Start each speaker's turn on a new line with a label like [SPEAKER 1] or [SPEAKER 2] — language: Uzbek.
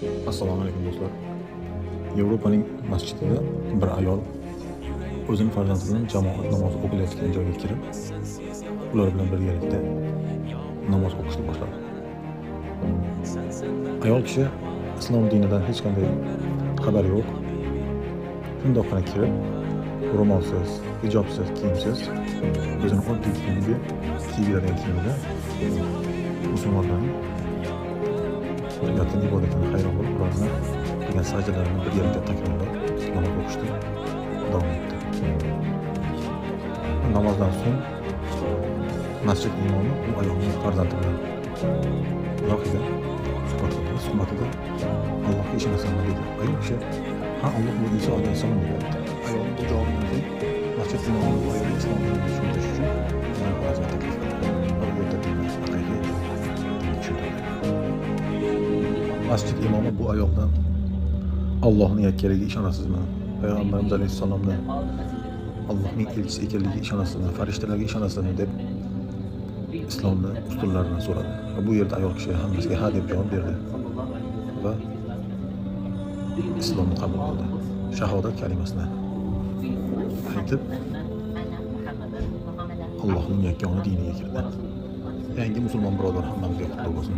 [SPEAKER 1] Assalomu alaykum do'stlar. Yevropaning masjidida bir ayol o'zining farzandi bilan jamoat namozi o'qilayotgan joyga kirib, ular bilan birgalikda namoz o'qishni boshladi. Ayol kishi islom dinidan hech qanday xabari yo'q. Shundoqqina kirib, ro'molsiz, hijobsiz, kiyimsiz, o'zining oddiy kiyimiga kiyiladigan kiyimida musulmonlarning qilayotgan ibodatini hayron bo'lib, ularni qilgan sajdalarini birgalikda takrorlab namoz o'qishda davom etdi. Namozdan so'ng masjid imomi bu ayolning farzandi bilan alohida suhbatida Allohga ishonasanmi dedi. Ayol kishi ha, Alloh bu Iso alayhissalom dedi. Ayolning bu javobidan so'ng masjid imomi bu ayolni islom dinini tushuntirish uchun uning farzandini taklif qildi. Masjid imomi bu ayoldan Allohning yakkaligiga ishonasizmi? Payg'ambarimiz alayhissalomdan Allohning elchisi ekanligiga ishonasizmi? Farishtalarga ishonasizmi deb islomni ustunlaridan so'radi. Va bu yerda ayol kishi hammasiga ha deb javob berdi va islomni qabul qildi. Shahodat kalimasini aytib Allohning yakkoni diniga kirdi. Yangi musulmon birodar hammamizga qutlug' bo'lsin.